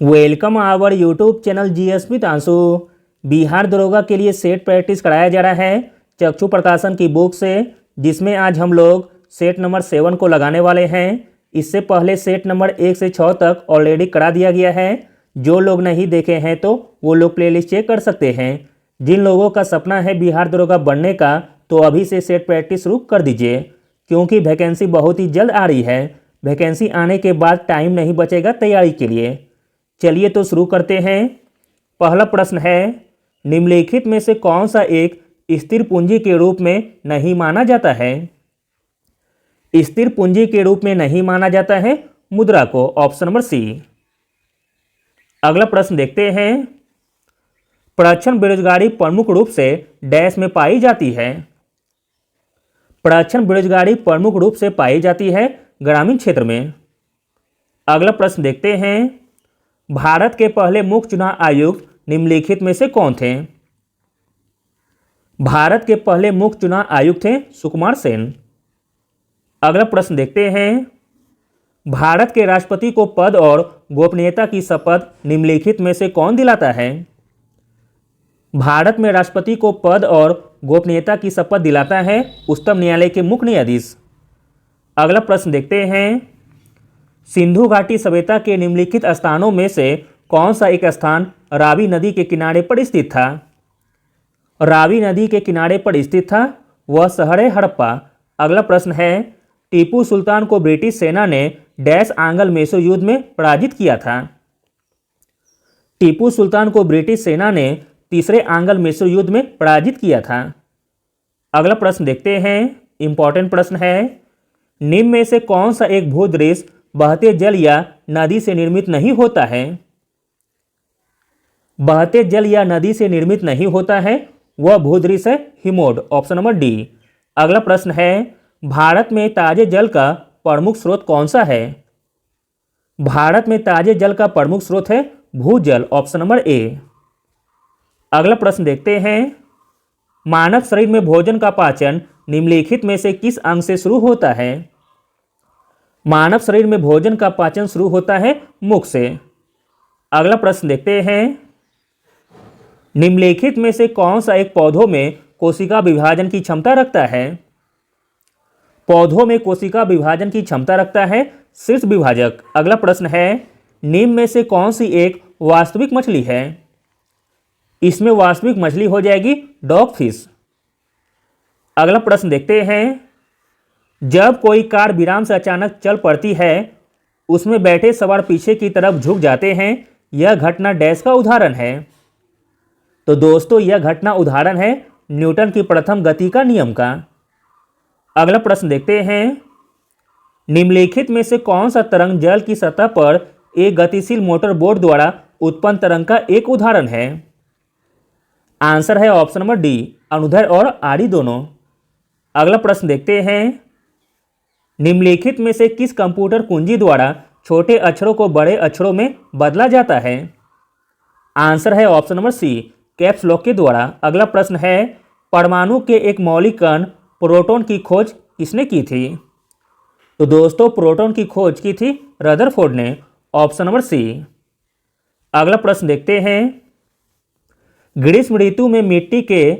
Welcome our YouTube channel GS with Ansu. Bihar दरोगा के लिए सेट प्रैक्टिस कराया जा रहा है चक्षु प्रकाशन की बुक से, जिसमें आज हम लोग सेट नंबर 7 को लगाने वाले हैं। इससे पहले सेट नंबर 1 से 6 तक ऑलरेडी करा दिया गया है। जो लोग नहीं देखे हैं तो वो लोग प्लेलिस्ट चेक कर सकते हैं। जिन लोगों का सपना है बिहार दरोगा बनने का तो अभी से सेट प्रैक्टिस शुरू कर दीजिए, क्योंकि वैकेंसी बहुत ही जल्द आ रही है। वैकेंसी आने के बाद टाइम नहीं बचेगा तैयारी के लिए। चलिए तो शुरू करते हैं। पहला प्रश्न है, निम्नलिखित में से कौन सा एक स्थिर पूंजी के रूप में नहीं माना जाता है? स्थिर पूंजी के रूप में नहीं माना जाता है मुद्रा को, ऑप्शन नंबर सी। अगला प्रश्न देखते हैं। प्रच्छन्न बेरोजगारी प्रमुख रूप से डैश में पाई जाती है। प्रच्छन्न बेरोजगारी प्रमुख रूप से पाई जाती है ग्रामीण क्षेत्र में। अगला प्रश्न देखते हैं। भारत के पहले मुख्य चुनाव आयुक्त निम्नलिखित में से कौन थे? भारत के पहले मुख्य चुनाव आयुक्त थे सुकुमार सेन। अगला प्रश्न देखते हैं। भारत के राष्ट्रपति को पद और गोपनीयता की शपथ निम्नलिखित में से कौन दिलाता है? भारत में राष्ट्रपति को पद और गोपनीयता की शपथ दिलाता है उच्चतम न्यायालय के मुख्य न्यायाधीश। अगला प्रश्न देखते हैं। सिंधु घाटी सभ्यता के निम्नलिखित स्थानों में से कौन सा एक स्थान रावी नदी के किनारे पर स्थित था? रावी नदी के किनारे पर स्थित था, वह शहर है हड़प्पा। अगला प्रश्न है। टीपू सुल्तान को ब्रिटिश सेना ने डैश आंग्ल मेसो युद्ध में पराजित किया था। टीपू सुल्तान को ब्रिटिश सेना ने तीसरे आंग्ल मेसो युद्ध में पराजित किया था। अगला प्रश्न देखते हैं। इंपॉर्टेंट प्रश्न है। निम्न में से कौन सा एक भूदृश्य बहते जल या नदी से निर्मित नहीं होता है? बहते जल या नदी से निर्मित नहीं होता है, वह भूदृश्य है हिमोड, ऑप्शन नंबर डी। अगला प्रश्न है। भारत में ताजे जल का प्रमुख स्रोत कौन सा है? भारत में ताजे जल का प्रमुख स्रोत है भूजल, ऑप्शन नंबर ए। अगला प्रश्न देखते हैं। मानव शरीर में भोजन का पाचन निम्नलिखित में से किस अंग से शुरू होता है? मानव शरीर में भोजन का पाचन शुरू होता है मुख से। अगला प्रश्न देखते हैं। निम्नलिखित में से कौन सा एक पौधों में कोशिका विभाजन की क्षमता रखता है? पौधों में कोशिका विभाजन की क्षमता रखता है शीर्ष विभाजक। अगला प्रश्न है। निम्न में से कौन सी एक वास्तविक मछली है? इसमें वास्तविक मछली हो जाएगी डॉग फिश। अगला प्रश्न देखते हैं। जब कोई कार विराम से अचानक चल पड़ती है, उसमें बैठे सवार पीछे की तरफ झुक जाते हैं, यह घटना डैश का उदाहरण है। तो दोस्तों यह घटना उदाहरण है न्यूटन की प्रथम गति का नियम का। अगला प्रश्न देखते हैं। निम्नलिखित में से कौन सा तरंग जल की सतह पर एक गतिशील मोटर बोट द्वारा उत्पन्न तरंग का एक उदाहरण है? आंसर है ऑप्शन नंबर डी, अनुदैर्ध्य और आड़ी दोनों। अगला प्रश्न देखते हैं। निम्नलिखित में से किस कंप्यूटर कुंजी द्वारा छोटे अक्षरों को बड़े अक्षरों में बदला जाता है? आंसर है option number C, caps lock के द्वारा। अगला प्रश्न है। परमाणु के एक मौलिक कण प्रोटॉन की खोज किसने की थी? तो दोस्तों प्रोटॉन की खोज की थी रदरफोर्ड ने, ऑप्शन नंबर सी। अगला प्रश्न देखते हैं। ग्रीष्म ऋतु में मिट्टी के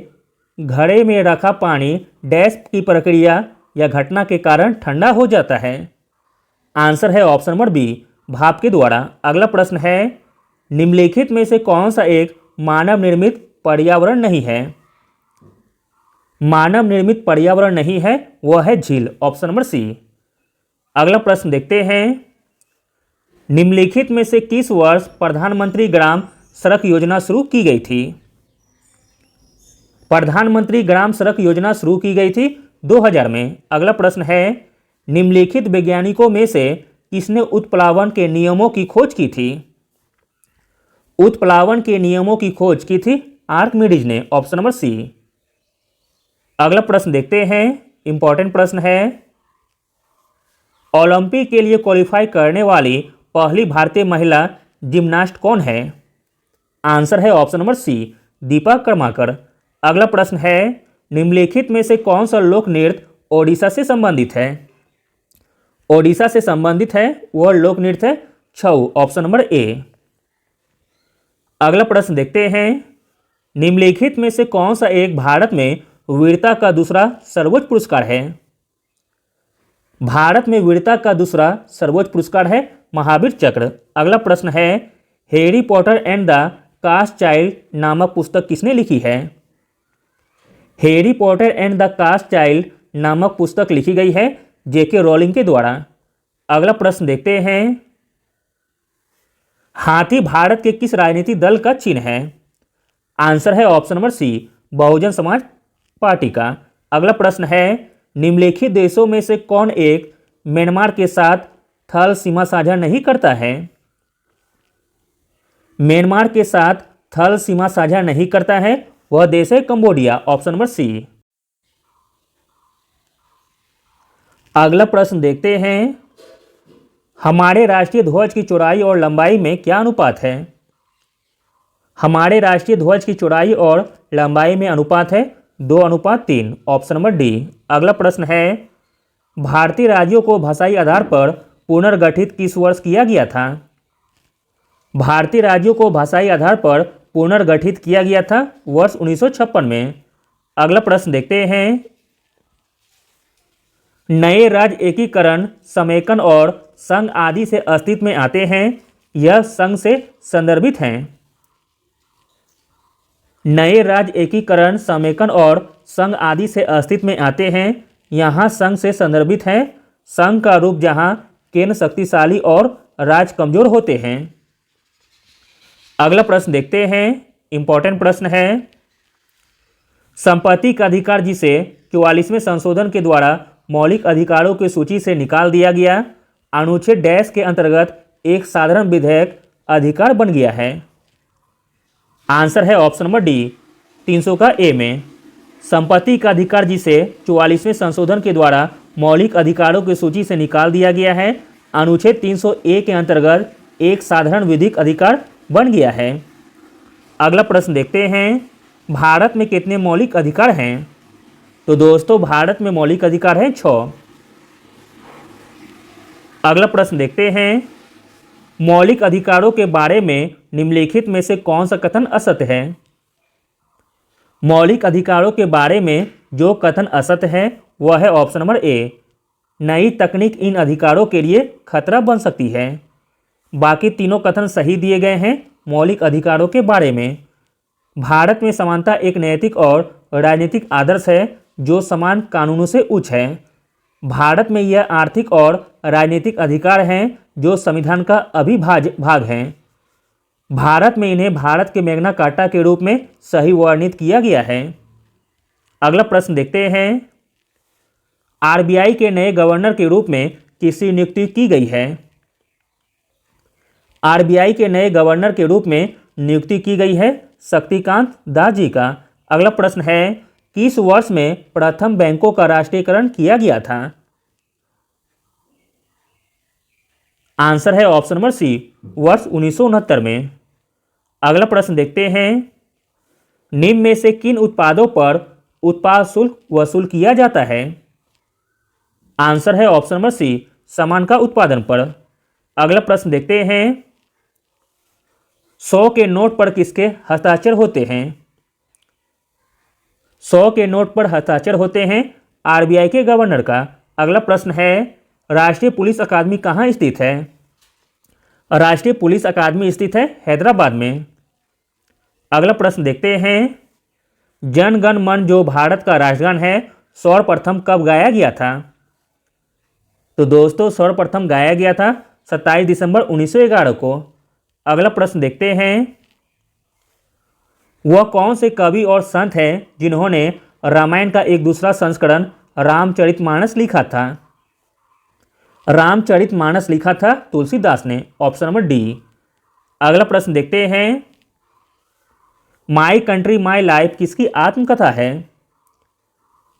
घड़े में रखा पानी डैश की प्रक्रिया या घटना के कारण ठंडा हो जाता है? आंसर है ऑप्शन नंबर बी, भाप के द्वारा। अगला प्रश्न है। निम्नलिखित में से कौन सा एक मानव निर्मित पर्यावरण नहीं है? मानव निर्मित पर्यावरण नहीं है, वह है झील, ऑप्शन नंबर सी। अगला प्रश्न देखते हैं। निम्नलिखित में से किस वर्ष प्रधानमंत्री ग्राम सड़क योजना शुरू की गई थी? प्रधानमंत्री ग्राम सड़क योजना शुरू की गई थी 2000 में। अगला प्रश्न है। निम्नलिखित वैज्ञानिकों में से किसने उत्प्लावन के नियमों की खोज की थी? उत्प्लावन के नियमों की खोज की थी आर्किमिडीज ने, ऑप्शन नंबर सी। अगला प्रश्न देखते हैं। इंपॉर्टेंट प्रश्न है। ओलंपिक के लिए क्वालिफाई करने वाली पहली भारतीय महिला जिम्नास्ट कौन है? आंसर है option number C, Deepa Karmakar. अगला प्रश्न है। निम्नलिखित में से कौन सा लोक नृत्य ओडिशा से संबंधित है? ओडिशा से संबंधित है वह लोक नृत्य है छऊ, ऑप्शन नंबर ए। अगला प्रश्न देखते हैं, निम्नलिखित में से कौन सा एक भारत में वीरता का दूसरा सर्वोच्च पुरस्कार है? भारत में वीरता का दूसरा सर्वोच्च पुरस्कार है महावीर चक्र। अगला प्रश्न है, Harry Potter and the cursed child नामक पुस्तक किसने लिखी है? Harry Potter and the cursed child नामक पुस्तक लिखी गई है जेके रोलिंग के द्वारा। अगला प्रश्न देखते हैं, हाथी भारत के किस राजनीतिक दल का चिन्ह है? आंसर है ऑप्शन नंबर सी, बहुजन समाज पार्टी का। अगला प्रश्न है, निम्नलिखित देशों में से कौन एक म्यांमार के साथ थल सीमा साझा नहीं करता है? म्यांमार के साथ थल सीमा साझा नहीं करता है, वह देश है कंबोडिया। ऑप्शन नंबर सी। अगला प्रश्न देखते हैं, हमारे राष्ट्रीय ध्वज की चौड़ाई और लंबाई में क्या अनुपात है? हमारे राष्ट्रीय ध्वज की चौड़ाई और लंबाई में अनुपात है 2:3। Option number D. अगला प्रश्न है, भारतीय राज्यों को भाषाई आधार पर पुनर्गठित किस वर्ष किया गया था? भारतीय राज्यों को भाषाई आधार पर पुनर्गठित किया गया था वर्ष 1956 में। अगला प्रश्न देखते हैं, नए राज्य एकीकरण, समेकन और संघ आदि से अस्तित्व में आते हैं, यह संघ से संदर्भित हैं। नए राज्य एकीकरण, समेकन और संघ आदि से अस्तित्व में आते हैं, यहाँ संघ से संदर्भित हैं। संघ का रूप जहाँ केंद्र शक्तिशाली और राज्य कमजोर होते हैं। अगला प्रश्न देखते हैं, इंपॉर्टेंट प्रश्न है, संपत्ति का अधिकार जिसे 44वें संशोधन के द्वारा मौलिक अधिकारों की सूची से निकाल दिया गया, अनुच्छेद डैश के अंतर्गत एक साधारण विधेयक अधिकार बन गया है। आंसर है ऑप्शन नंबर डी, 300 का ए में। संपत्ति का अधिकार जिसे 44वें संशोधन के द्वारा मौलिक अधिकारों की सूची से निकाल दिया गया है, अनुच्छेद 300 ए के अंतर्गत एक साधारण विधिक अधिकार बन गया है। अगला प्रश्न देखते हैं, भारत में कितने मौलिक अधिकार हैं? तो दोस्तों भारत में मौलिक अधिकार हैं 6। अगला प्रश्न देखते हैं, मौलिक अधिकारों के बारे में निम्नलिखित में से कौन सा कथन असत्य है? मौलिक अधिकारों के बारे में जो कथन असत्य है वह है ऑप्शन नंबर ए, नई तकनीक इन अधिकारों के लिए खतरा बन सकती है। बाकी तीनों कथन सही दिए गए हैं मौलिक अधिकारों के बारे में। भारत में समानता एक नैतिक और राजनीतिक आदर्श है जो समान कानूनों से उच्च है। भारत में यह आर्थिक और राजनीतिक अधिकार हैं जो संविधान का अविभाज्य भाग हैं। भारत में इन्हें भारत के मैग्ना कार्टा के रूप में सही वर्णित किया गया है। अगला प्रश्न देखते हैं, आरबीआई के नए गवर्नर के रूप में किसकी नियुक्ति की गई है? आरबीआई के नए गवर्नर के रूप में नियुक्ति की गई है शक्तिकांत दास जी का। अगला प्रश्न है, किस वर्ष में प्रथम बैंकों का राष्ट्रीयकरण किया गया था? आंसर है ऑप्शन नंबर सी, वर्ष 1969 में। अगला प्रश्न देखते हैं, निम्न में से किन उत्पादों पर उत्पाद शुल्क वसूल किया जाता है? आंसर है ऑप्शन नंबर सी, सामान का उत्पादन पर। अगला प्रश्न देखते हैं, 100 के नोट पर किसके हस्ताक्षर होते हैं? 100 के नोट पर हस्ताक्षर होते हैं आरबीआई के गवर्नर का। अगला प्रश्न है, राष्ट्रीय पुलिस अकादमी कहाँ स्थित है? राष्ट्रीय पुलिस अकादमी स्थित है हैदराबाद में। अगला प्रश्न देखते हैं, जन गण मन जो भारत का राष्ट्रगान है सर्वप्रथम कब गाया गया था? तो दोस्तों सर्वप्रथम गाया गया था 27 दिसंबर 1911 को। अगला प्रश्न देखते हैं, वह कौन से कवि और संत हैं जिन्होंने रामायण का एक दूसरा संस्करण रामचरितमानस लिखा था? रामचरितमानस लिखा था तुलसीदास ने। Option number D. अगला प्रश्न देखते हैं, माई कंट्री माई लाइफ किसकी आत्मकथा है?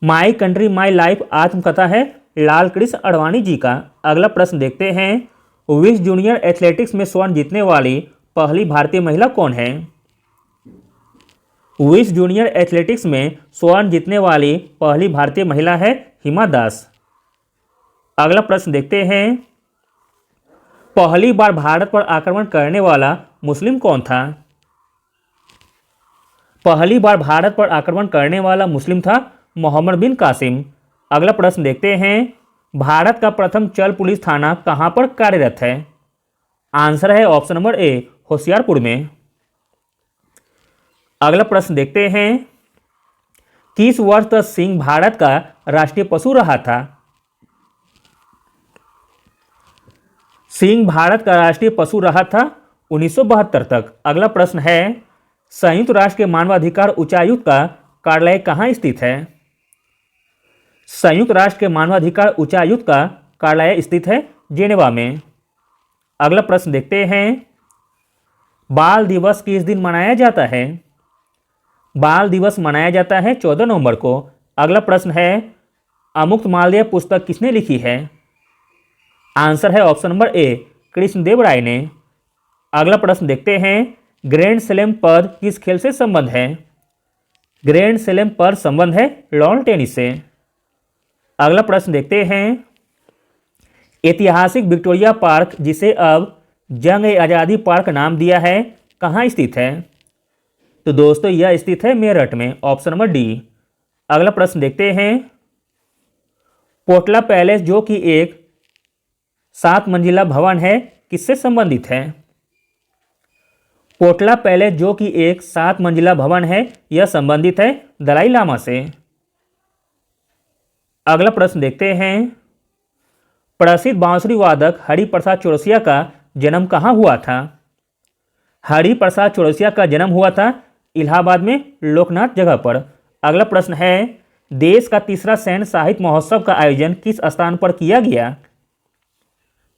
माई कंट्री माई लाइफ आत्मकथा है लाल कृष्ण आडवाणी जी का। अगला प्रश्न देखते हैं, विश्व जूनियर एथलेटिक्स में स्वर्ण जीतने वाली पहली भारतीय महिला कौन है? विश्व जूनियर एथलेटिक्स में स्वर्ण जीतने वाली पहली भारतीय महिला है हिमा दास। अगला प्रश्न देखते हैं, पहली बार भारत पर आक्रमण करने वाला मुस्लिम कौन था? पहली बार भारत पर आक्रमण करने वाला मुस्लिम था मोहम्मद बिन कासिम। अगला प्रश्न देखते हैं, भारत का प्रथम चल पुलिस थाना कहां पर कार्यरत है? आंसर है ऑप्शन नंबर ए, होशियारपुर में। अगला प्रश्न देखते हैं, किस वर्ष तक सिंह भारत का राष्ट्रीय पशु रहा था? सिंह भारत का राष्ट्रीय पशु रहा था 1972 तक। अगला प्रश्न है, संयुक्त राष्ट्र के मानवाधिकार उच्चायुक्त का कार्यालय कहाँ स्थित है? संयुक्त राष्ट्र के मानवाधिकार उच्चायुक्त का कार्यालय स्थित है जेनेवा में। अगला प्रश्न देखते हैं, बाल दिवस किस दिन मनाया जाता है? बाल दिवस मनाया जाता है 14 नवंबर को। अगला प्रश्न है, अमुक्तमाल्य पुस्तक किसने लिखी है? आंसर है ऑप्शन नंबर ए, कृष्णदेव राय ने। अगला प्रश्न देखते हैं, ग्रैंड स्लैम पद किस खेल से संबंध है? ग्रैंड स्लैम पद संबंध है लॉन टेनिस से। अगला प्रश्न देखते हैं, ऐतिहासिक विक्टोरिया पार्क जिसे अब जंग ए आज़ादी पार्क नाम दिया है कहाँ स्थित है? तो दोस्तों यह स्थित है मेरठ में, ऑप्शन नंबर डी। अगला प्रश्न देखते हैं, पोटला पैलेस जो कि एक 7 मंजिला भवन है किससे संबंधित है? पोटला पैलेस जो कि एक 7 मंजिला भवन है यह संबंधित है दलाई लामा से। अगला प्रश्न देखते हैं, प्रसिद्ध बांसुरी वादक हरिप्रसाद चौरसिया का जन्म कहाँ हुआ था? हरिप्रसाद चौरसिया का जन्म हुआ था इलाहाबाद में लोकनाथ जगह पर। अगला प्रश्न है, देश का तीसरा सैन्य साहित्य महोत्सव का आयोजन किस स्थान पर किया गया?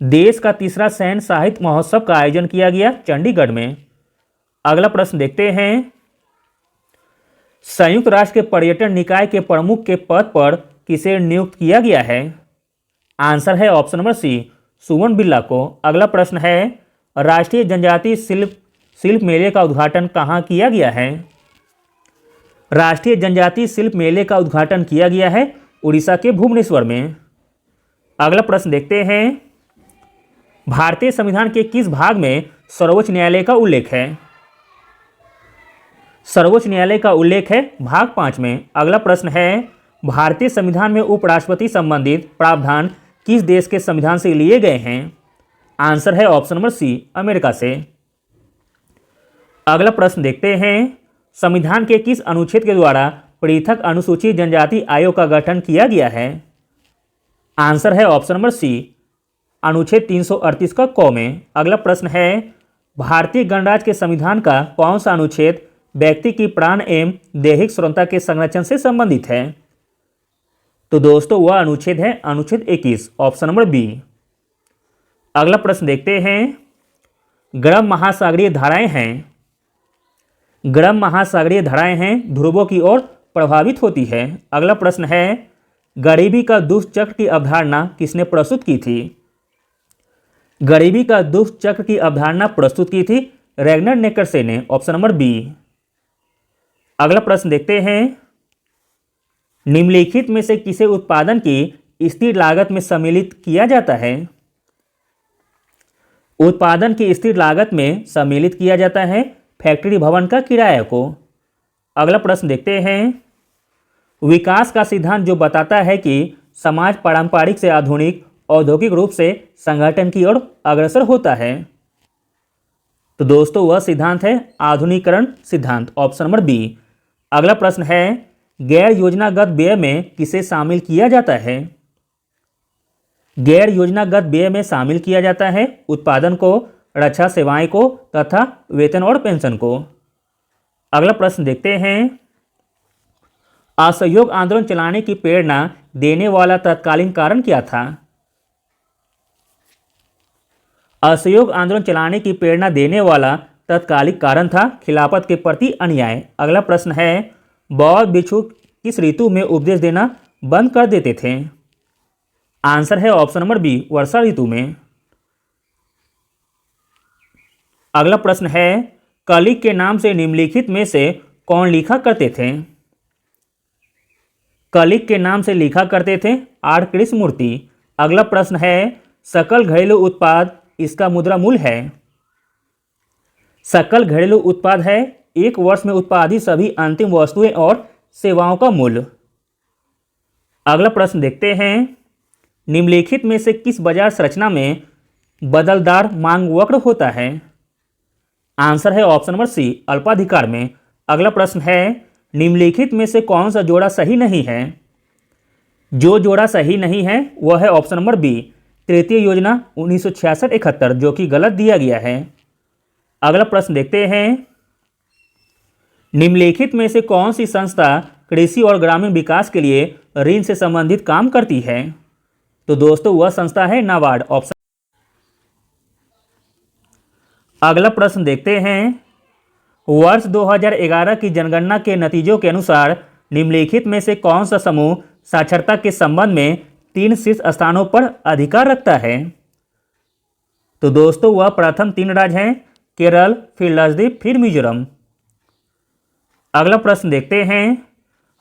देश का तीसरा सैन्य साहित्य महोत्सव का आयोजन किया गया चंडीगढ़ में। अगला प्रश्न देखते हैं, संयुक्त राष्ट्र के पर्यटन निकाय के प्रमुख के पद पर किसे नियुक्त किया गया है? आंसर है ऑप्शन नंबर सी, सुमन बिल्ला को। अगला प्रश्न है, राष्ट्रीय जनजातीय शिल्प मेले का उद्घाटन कहाँ किया गया है? राष्ट्रीय जनजातीय शिल्प मेले का उद्घाटन किया गया है उड़ीसा के भुवनेश्वर में। अगला प्रश्न देखते हैं, भारतीय संविधान के किस भाग में सर्वोच्च न्यायालय का उल्लेख है? सर्वोच्च न्यायालय का उल्लेख है भाग 5 में। अगला प्रश्न है, भारतीय संविधान में उपराष्ट्रपति संबंधित प्रावधान किस देश के संविधान से लिए गए हैं? आंसर है ऑप्शन नंबर सी, अमेरिका से। अगला प्रश्न देखते हैं, संविधान के किस अनुच्छेद के द्वारा पृथक अनुसूचित जनजाति आयोग का गठन किया गया है? आंसर है ऑप्शन नंबर सी, अनुच्छेद 338 का क में। अगला प्रश्न है, भारतीय गणराज्य के संविधान का कौन सा अनुच्छेद व्यक्ति की प्राण एवं दैहिक स्वतंत्रता के संरक्षण से संबंधित है? तो दोस्तों वह अनुच्छेद है अनुच्छेद 21, ऑप्शन नंबर बी। अगला प्रश्न देखते हैं, गर्म महासागरीय धाराएं हैं। गर्म महासागरीय धाराएं हैं ध्रुवों की ओर प्रभावित होती है। अगला प्रश्न है, गरीबी का दुष्चक्र की अवधारणा किसने प्रस्तुत की थी? गरीबी का दुष्चक्र की अवधारणा प्रस्तुत की थी रैगनर नेकर्से ने, ऑप्शन नंबर बी। अगला प्रश्न देखते हैं, निम्नलिखित में से किसे उत्पादन की स्थिर लागत में सम्मिलित किया जाता है? उत्पादन की स्थिर लागत में सम्मिलित किया जाता है फैक्ट्री भवन का किराया को। अगला प्रश्न देखते हैं, विकास का सिद्धांत जो बताता है कि समाज पारंपरिक से आधुनिक औद्योगिक रूप से संगठन की ओर अग्रसर होता है। तो दोस्तों वह सिद्धांत है आधुनिकीकरण सिद्धांत, ऑप्शन नंबर बी। अगला प्रश्न है, गैर योजनागत व्यय में किसे शामिल किया जाता है? गैर योजनागत व्यय में शामिल किया जाता है उत्पादन को, रक्षा सेवाएं को तथा वेतन और पेंशन को। अगला प्रश्न देखते हैं, असहयोग आंदोलन चलाने की प्रेरणा देने वाला तत्कालीन कारण क्या था? असहयोग आंदोलन चलाने की प्रेरणा देने वाला तत्कालिक कारण था खिलाफत के प्रति अन्याय। अगला प्रश्न है, बौद्ध भिक्षु किस ऋतु में उपदेश देना बंद कर देते थे? आंसर है ऑप्शन नंबर बी, वर्षा ऋतु में। अगला प्रश्न है, कलिग के नाम से निम्नलिखित में से कौन लिखा करते थे? कलिग के नाम से लिखा करते थे आर कृष्णमूर्ति। अगला प्रश्न है, सकल घरेलू उत्पाद इसका मुद्रा मूल्य है। सकल घरेलू उत्पाद है एक वर्ष में उत्पादित सभी अंतिम वस्तुएं और सेवाओं का मूल्य। अगला प्रश्न देखते हैं, निम्नलिखित में से किस बाजार संरचना में बदलदार मांग वक्र होता है? आंसर है ऑप्शन नंबर सी, अल्पाधिकार में। अगला प्रश्न है, निम्नलिखित में से कौन सा जोड़ा सही नहीं है? जो जोड़ा सही नहीं है वह है ऑप्शन नंबर बी, तृतीय योजना 1966-71, जो कि गलत दिया गया है। अगला प्रश्न देखते हैं, निम्नलिखित में से कौन सी संस्था कृषि और ग्रामीण विकास के लिए ऋण से संबंधित काम करती है? तो दोस्तों वह संस्था है नाबार्ड, ऑप्शन। अगला प्रश्न देखते हैं, वर्ष 2011 की जनगणना के नतीजों के अनुसार निम्नलिखित में से कौन सा समूह साक्षरता के संबंध में 3 शीर्ष स्थानों पर अधिकार रखता है? तो दोस्तों वह प्रथम 3 राज्य हैं, केरल, फिर लक्षद्वीप, फिर मिजोरम। अगला प्रश्न देखते हैं,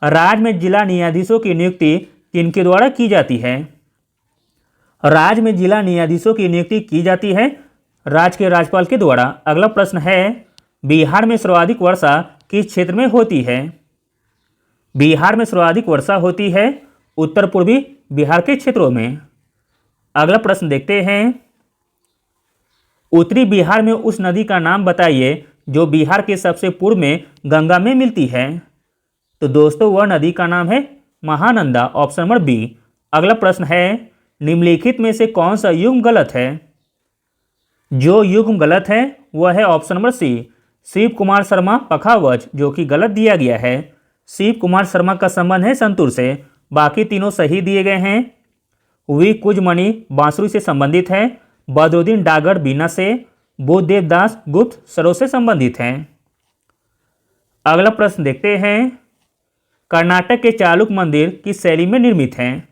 राज्य में जिला न्यायाधीशों की नियुक्ति किनके द्वारा की जाती है? राज्य में जिला न्यायाधीशों की नियुक्ति की जाती है राज्य के राज्यपाल के द्वारा। अगला प्रश्न है, बिहार में सर्वाधिक वर्षा किस क्षेत्र में होती है? बिहार में सर्वाधिक वर्षा होती है उत्तर पूर्वी बिहार के क्षेत्रों में। अगला प्रश्न देखते हैं, उत्तरी बिहार में उस नदी का नाम बताइए जो बिहार के सबसे पूर्व में गंगा में मिलती है। तो दोस्तों वह नदी का नाम है महानंदा, ऑप्शन नंबर बी। अगला प्रश्न है, निम्नलिखित में से कौन सा युग्म गलत है? जो युग्म गलत है वह है option number C, Shiv Kumar Sharma पखावज, जो कि गलत दिया गया है। शिव कुमार शर्मा का संबंध है संतूर से, बाकी तीनों सही दिए गए हैं। वी कुजमणि बांसुरी से संबंधित है, बदरुद्दीन डागर बीना से, बुद्धदेव दास गुप्त सरोवर से संबंधित हैं। अगला प्रश्न देखते हैं, कर्नाटक के चालुक्य मंदिर किस शैली में निर्मित हैं?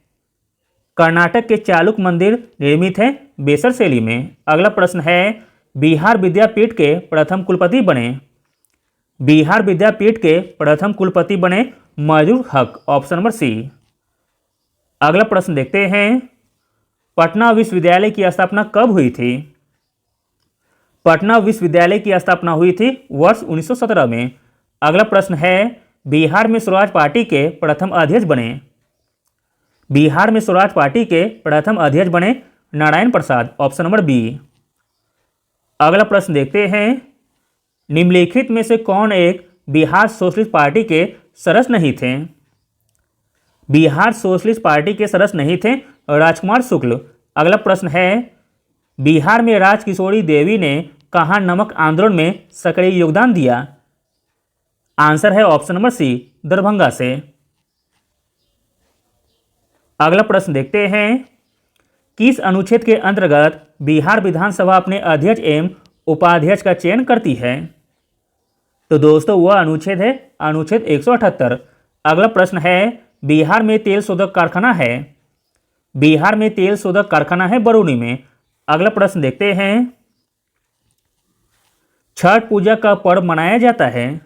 कर्नाटक के चालुक्य मंदिर निर्मित है बेसर शैली में। अगला प्रश्न है, बिहार विद्यापीठ के प्रथम कुलपति बने? बिहार विद्यापीठ के प्रथम कुलपति बने मजरूर हक, ऑप्शन नंबर सी। अगला प्रश्न देखते हैं, पटना विश्वविद्यालय की स्थापना कब हुई थी? पटना विश्वविद्यालय की स्थापना हुई थी वर्ष 1917 में। अगला प्रश्न है, बिहार में स्वराज पार्टी के प्रथम अध्यक्ष बने? बिहार में स्वराज पार्टी के प्रथम अध्यक्ष बने Narayan Prasad, option number B. अगला प्रश्न देखते हैं, निम्नलिखित में से कौन एक बिहार सोशलिस्ट पार्टी के सदस्य नहीं थे? बिहार सोशलिस्ट पार्टी के सदस्य नहीं थे राजकुमार शुक्ल। अगला प्रश्न है, बिहार में राजकिशोरी देवी ने कहाँ नमक आंदोलन में सक्रिय योगदान दिया? आंसर है ऑप्शन नंबर सी, दरभंगा से। अगला प्रश्न देखते हैं, किस अनुच्छेद के अंतर्गत बिहार विधानसभा अपने अध्यक्ष एवं उपाध्यक्ष का चयन करती है? तो दोस्तों वह अनुच्छेद है अनुच्छेद 178। अगला प्रश्न है, बिहार में तेल शोधक कारखाना है? बिहार में तेल शोधक कारखाना है बरौनी में। अगला प्रश्न देखते हैं, छठ पूजा का पर्व मनाया जाता है?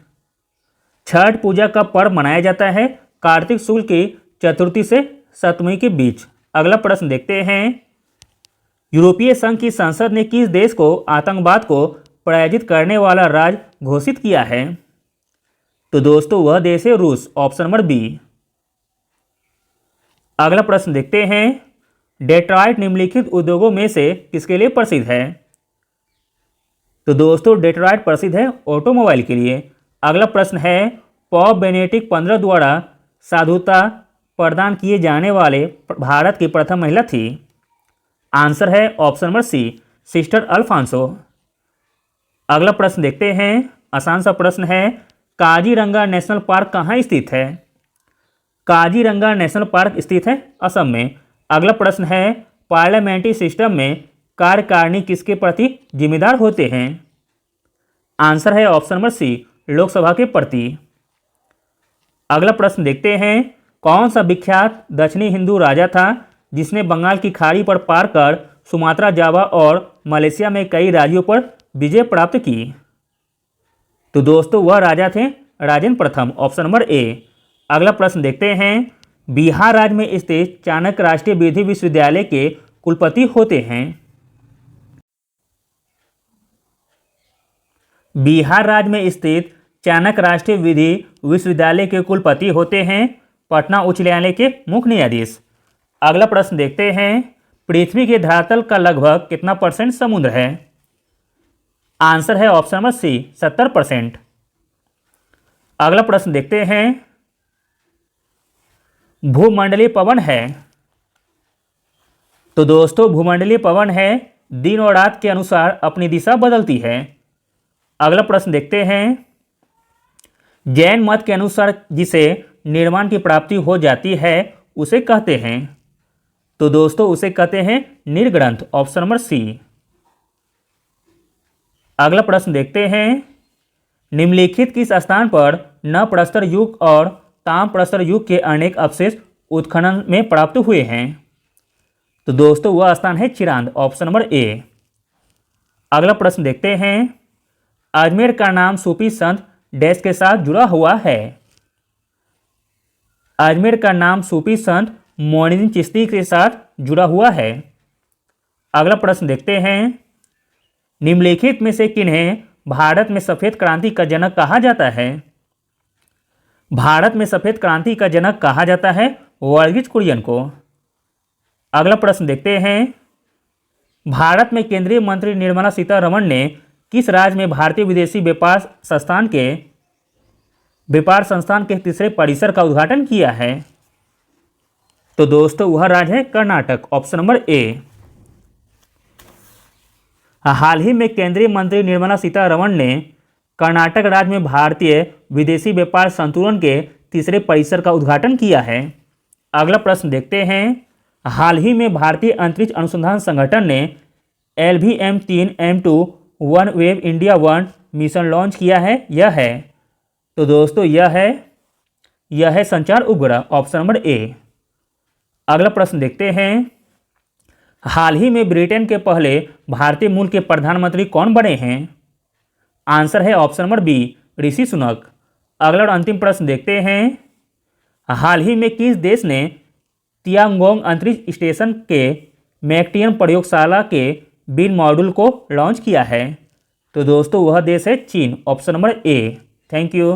छठ पूजा का पर्व मनाया जाता है कार्तिक शुक्ल की चतुर्थी से सप्तमी के बीच। अगला प्रश्न देखते हैं, यूरोपीय संघ की संसद ने किस देश को आतंकवाद को प्रायोजित करने वाला राज्य घोषित किया है? तो दोस्तों वह देश है रूस, ऑप्शन नंबर बी। अगला प्रश्न देखते हैं, डेट्रॉयट निम्नलिखित उद्योगों में से किसके लिए प्रसिद्ध है? तो दोस्तों डेट्रॉयट प्रसिद्ध है ऑटोमोबाइल के लिए। अगला प्रश्न है, पॉप बेनेडिक्ट 15 द्वारा साधुता प्रदान किए जाने वाले भारत की प्रथम महिला थी? आंसर है option number C, sister Alphonsa. अगला प्रश्न देखते हैं, आसान सा प्रश्न है, काजीरंगा नेशनल पार्क कहाँ स्थित है? काजीरंगा नेशनल पार्क स्थित है असम में। अगला प्रश्न है, पार्लियामेंट्री सिस्टम में कार्यकारिणी किसके प्रति जिम्मेदार होते हैं? आंसर है ऑप्शन नंबर सी, लोकसभा के प्रति। अगला प्रश्न देखते हैं, कौन सा विख्यात दक्षिणी हिंदू राजा था जिसने बंगाल की खाड़ी पर पार कर सुमात्रा, जावा और मलेशिया में कई राज्यों पर विजय प्राप्त की? तो दोस्तों वह राजा थे राजेंद्र प्रथम, ऑप्शन नंबर ए। अगला प्रश्न देखते हैं, बिहार राज्य में स्थित चाणक्य राष्ट्रीय विधि विश्वविद्यालय के कुलपति होते हैं? बिहार राज्य में स्थित चाणक्य राष्ट्रीय विधि विश्वविद्यालय के कुलपति होते हैं? पटना उच्च न्यायालय के मुख्य न्यायाधीश। अगला प्रश्न देखते हैं, पृथ्वी के धरातल का लगभग कितना % समुद्र है? आंसर है ऑप्शन नंबर सी 70%। अगला प्रश्न देखते हैं, भूमंडलीय पवन है? तो दोस्तों भूमंडलीय पवन है दिन और रात के अनुसार अपनी दिशा बदलती है। अगला प्रश्न देखते हैं, जैन मत के अनुसार जिसे निर्वाण की प्राप्ति हो जाती है उसे कहते हैं? तो दोस्तों उसे कहते हैं निर्ग्रंथ। ऑप्शन नंबर सी। अगला प्रश्न देखते हैं, निम्नलिखित किस स्थान पर नवप्रस्तर युग और ताम्रप्रस्तर युग के अनेक अवशेष उत्खनन में प्राप्त हुए हैं? तो दोस्तों वह स्थान है चिरांद। ऑप्शन नंबर ए। अगला प्रश्न देखते हैं, अजमेर का नाम सूफी संत डैश के साथ जुड़ा हुआ है? अजमेर का नाम सूफी संत मोइनुद्दीन चिश्ती के साथ जुड़ा हुआ है। अगला प्रश्न देखते हैं, निम्नलिखित में से किन्हें भारत में सफेद क्रांति का जनक कहा जाता है? भारत में सफेद क्रांति का जनक कहा जाता है वर्गीज कुरियन को। अगला प्रश्न देखते हैं, भारत में केंद्रीय मंत्री निर्मला सीतारमण ने किस राज्य में भारतीय विदेशी व्यापार संस्थान के तीसरे परिसर का उद्घाटन किया है? तो दोस्तों वह राज्य है कर्नाटक। Option number A. हाल ही में केंद्रीय मंत्री निर्मला सीतारमण ने कर्नाटक राज्य में भारतीय विदेशी व्यापार संतुलन के तीसरे परिसर का उद्घाटन किया है। अगला प्रश्न देखते हैं, हाल ही में भारतीय अंतरिक्ष अनुसंधान संगठन ने LVM-3 M2 OneWeb India 1 mission launch किया है। यह है? तो दोस्तों यह है संचार उपग्रह। ऑप्शन नंबर ए। अगला प्रश्न देखते हैं, हाल ही में ब्रिटेन के पहले भारतीय मूल के प्रधानमंत्री कौन बने हैं? आंसर है option number B Rishi Sunak. अगला और अंतिम प्रश्न देखते हैं, हाल ही में किस देश ने तियांगोंग अंतरिक्ष स्टेशन के मैक्टियन प्रयोगशाला के बिन मॉड्यूल को लॉन्च किया है? तो दोस्तों वह देश है चीन। Option number A. Thank you.